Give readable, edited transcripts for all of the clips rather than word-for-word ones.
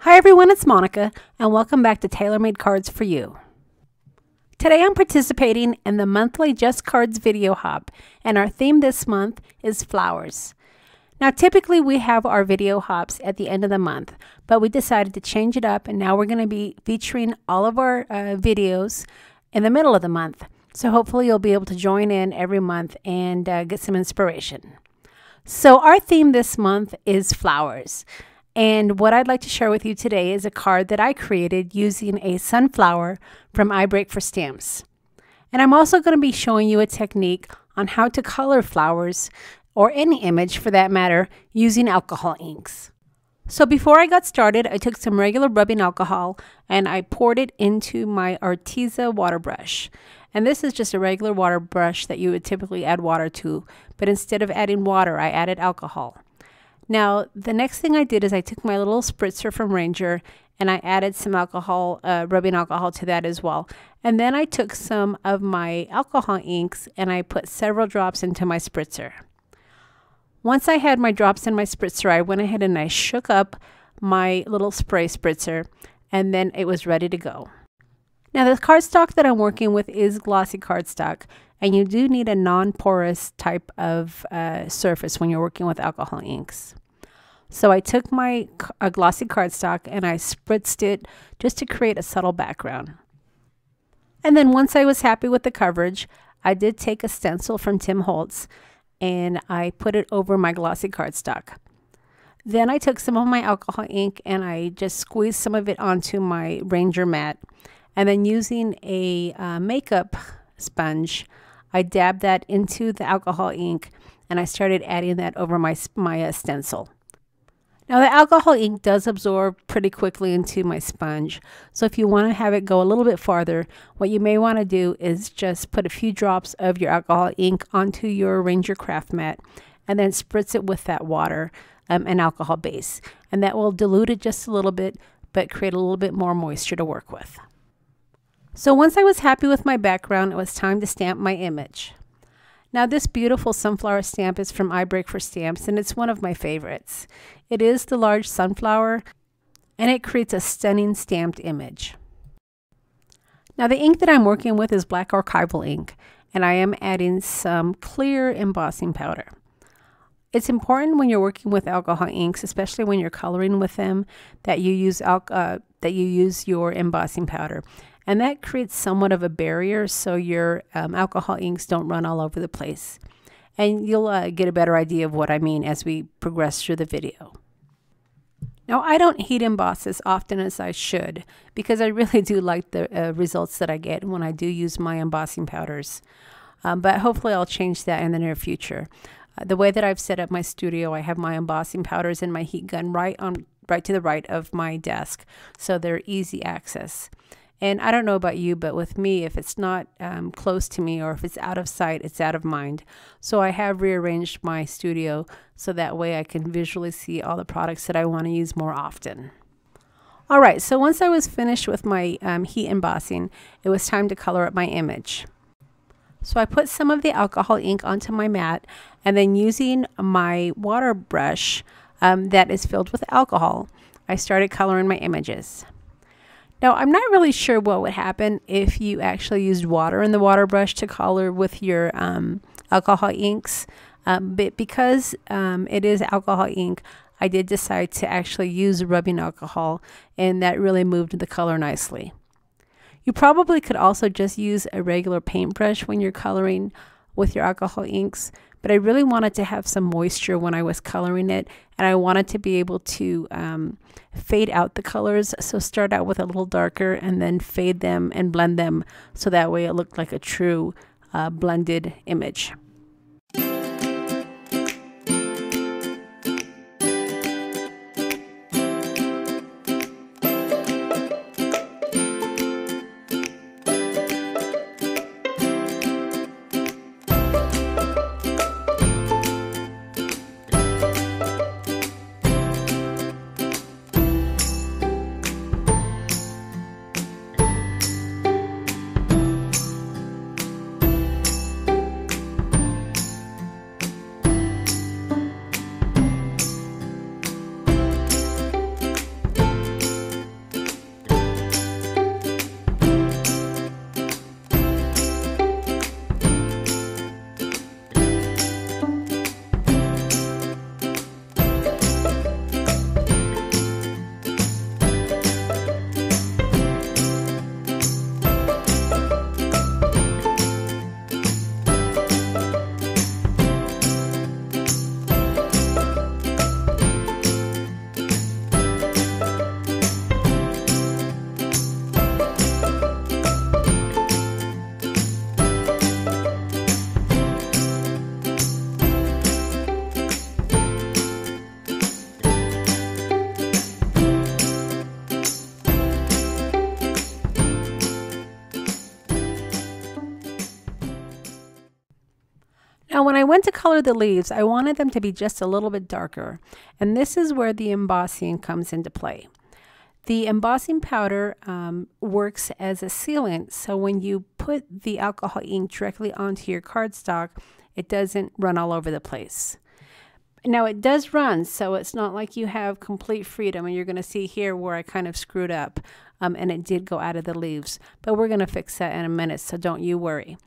Hi everyone, it's Monica, and welcome back to Tailor-Made Cards for You. Today I'm participating in the monthly Just Cards video hop, and our theme this month is flowers. Now typically we have our video hops at the end of the month, but we decided to change it up, and now we're going to be featuring all of our videos in the middle of the month. So hopefully you'll be able to join in every month and get some inspiration. So our theme this month is flowers. And what I'd like to share with you today is a card that I created using a sunflower from iBreak for Stamps. And I'm also going to be showing you a technique on how to color flowers, or any image for that matter, using alcohol inks. So before I got started, I took some regular rubbing alcohol and I poured it into my Arteza water brush. And this is just a regular water brush that you would typically add water to, but instead of adding water, I added alcohol. Now, the next thing I did is I took my little spritzer from Ranger and I added some alcohol, rubbing alcohol to that as well. And then I took some of my alcohol inks and I put several drops into my spritzer. Once I had my drops in my spritzer, I went ahead and I shook up my little spray spritzer, and then it was ready to go. Now, the cardstock that I'm working with is glossy cardstock, and you do need a non-porous type of surface when you're working with alcohol inks. So I took my glossy cardstock and I spritzed it just to create a subtle background. And then once I was happy with the coverage, I did take a stencil from Holtz and I put it over my glossy cardstock. Then I took some of my alcohol ink and I just squeezed some of it onto my Ranger mat. And then using a makeup sponge, I dabbed that into the alcohol ink and I started adding that over my stencil. Now the alcohol ink does absorb pretty quickly into my sponge, so if you want to have it go a little bit farther, what you may want to do is just put a few drops of your alcohol ink onto your Ranger craft mat and then spritz it with that water and alcohol base, and that will dilute it just a little bit but create a little bit more moisture to work with. So once I was happy with my background, it was time to stamp my image. Now this beautiful sunflower stamp is from iBreak for Stamps, and it's one of my favorites. It is the large sunflower and it creates a stunning stamped image. Now the ink that I'm working with is black Archival ink, and I am adding some clear embossing powder. It's important when you're working with alcohol inks, especially when you're coloring with them, that you use your embossing powder. And that creates somewhat of a barrier so your alcohol inks don't run all over the place. And you'll get a better idea of what I mean as we progress through the video. Now, I don't heat emboss as often as I should because I really do like the results that I get when I do use my embossing powders. But hopefully I'll change that in the near future. The way that I've set up my studio, I have my embossing powders and my heat gun right to the right of my desk, so they're easy access. And I don't know about you, but with me, if it's not close to me or if it's out of sight, it's out of mind. So I have rearranged my studio so that way I can visually see all the products that I want to use more often. All right, so once I was finished with my heat embossing, it was time to color up my image. So I put some of the alcohol ink onto my mat, and then using my water brush that is filled with alcohol, I started coloring my images. Now, I'm not really sure what would happen if you actually used water in the water brush to color with your alcohol inks, but because it is alcohol ink, I did decide to actually use rubbing alcohol, and that really moved the color nicely. You probably could also just use a regular paintbrush when you're coloring with your alcohol inks, but I really wanted to have some moisture when I was coloring it, and I wanted to be able to fade out the colors. So start out with a little darker and then fade them and blend them so that way it looked like a true blended image. Now when I went to color the leaves, I wanted them to be just a little bit darker, and this is where the embossing comes into play. The embossing powder works as a sealant, so when you put the alcohol ink directly onto your cardstock, it doesn't run all over the place. Now it does run, so it's not like you have complete freedom, and you're going to see here where I kind of screwed up, and it did go out of the leaves, but we're going to fix that in a minute, so don't you worry.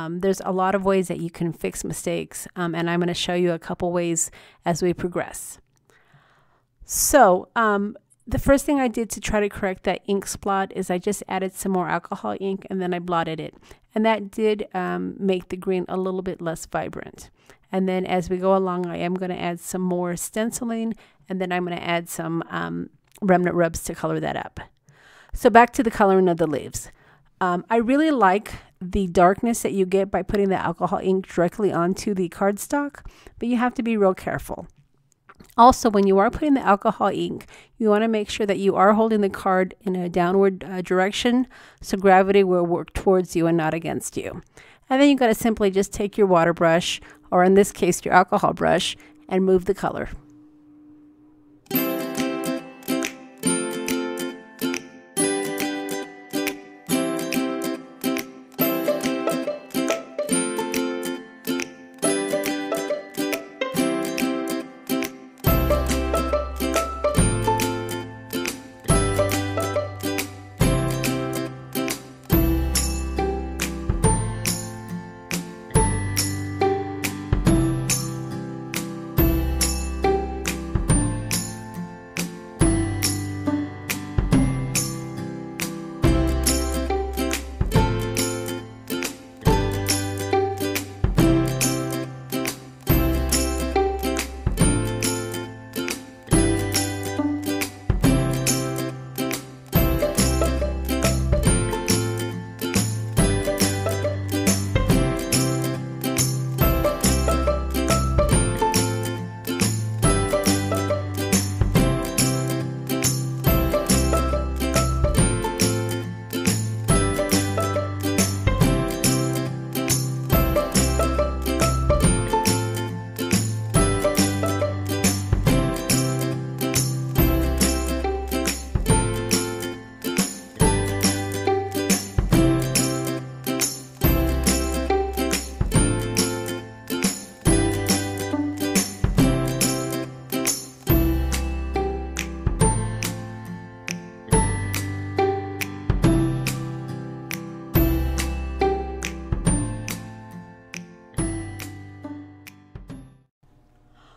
There's a lot of ways that you can fix mistakes, and I'm going to show you a couple ways as we progress. So the first thing I did to try to correct that ink spot is I just added some more alcohol ink and then I blotted it. And that did make the green a little bit less vibrant. And then as we go along, I am going to add some more stenciling, and then I'm going to add some remnant rubs to color that up. So back to the coloring of the leaves. I really like the darkness that you get by putting the alcohol ink directly onto the cardstock, but you have to be real careful. Also, when you are putting the alcohol ink, you want to make sure that you are holding the card in a downward direction, so gravity will work towards you and not against you. And then you've got to simply just take your water brush, or in this case your alcohol brush, and move the color.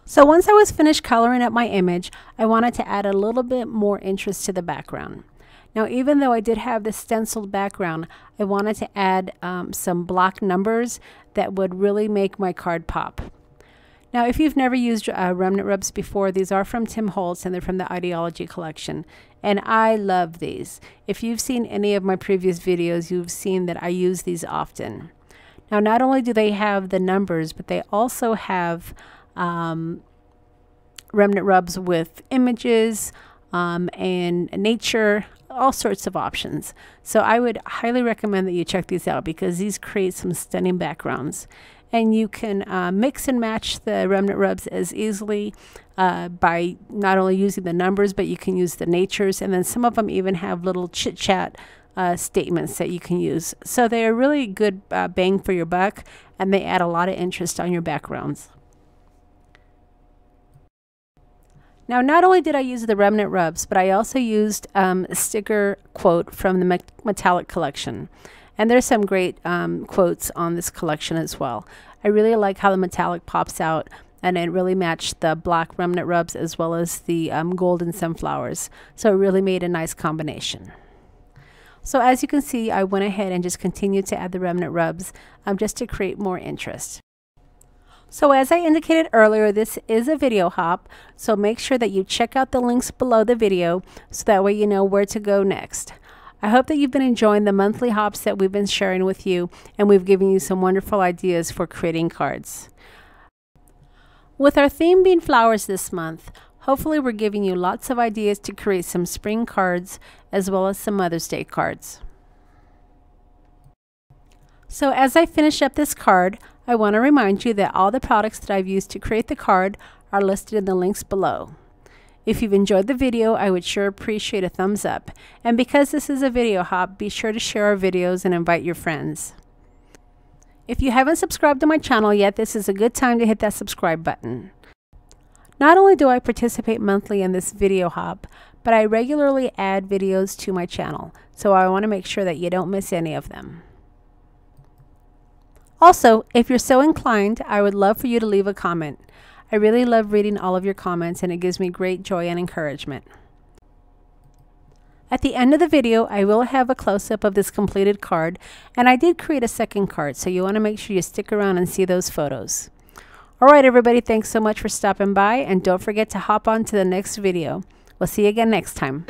So once I was finished coloring up my image, I wanted to add a little bit more interest to the background. Now, even though I did have this stenciled background, I wanted to add some block numbers that would really make my card pop. Now, if you've never used remnant rubs before, these are from Tim Holtz and they're from the Idea-ology collection. And I love these. If you've seen any of my previous videos, you've seen that I use these often. Now, not only do they have the numbers, but they also have remnant rubs with images and nature, all sorts of options. So I would highly recommend that you check these out because these create some stunning backgrounds. And you can mix and match the remnant rubs as easily by not only using the numbers, but you can use the natures. And then some of them even have little chit-chat statements that you can use. So they are really good bang for your buck, and they add a lot of interest on your backgrounds. Now, not only did I use the remnant rubs, but I also used a sticker quote from the metallic collection. And there's some great quotes on this collection as well. I really like how the metallic pops out, and it really matched the black remnant rubs as well as the golden sunflowers. So it really made a nice combination. So as you can see, I went ahead and just continued to add the remnant rubs just to create more interest. So as I indicated earlier, this is a video hop, so make sure that you check out the links below the video so that way you know where to go next. I hope that you've been enjoying the monthly hops that we've been sharing with you, and we've given you some wonderful ideas for creating cards. With our theme being flowers this month, hopefully we're giving you lots of ideas to create some spring cards as well as some Mother's Day cards. So as I finish up this card, I want to remind you that all the products that I've used to create the card are listed in the links below. If you've enjoyed the video, I would sure appreciate a thumbs up. And because this is a video hop, be sure to share our videos and invite your friends. If you haven't subscribed to my channel yet, this is a good time to hit that subscribe button. Not only do I participate monthly in this video hop, but I regularly add videos to my channel, so I want to make sure that you don't miss any of them. Also, if you're so inclined, I would love for you to leave a comment. I really love reading all of your comments, and it gives me great joy and encouragement. At the end of the video, I will have a close-up of this completed card, and I did create a second card, so you want to make sure you stick around and see those photos. Alright everybody, thanks so much for stopping by, and don't forget to hop on to the next video. We'll see you again next time.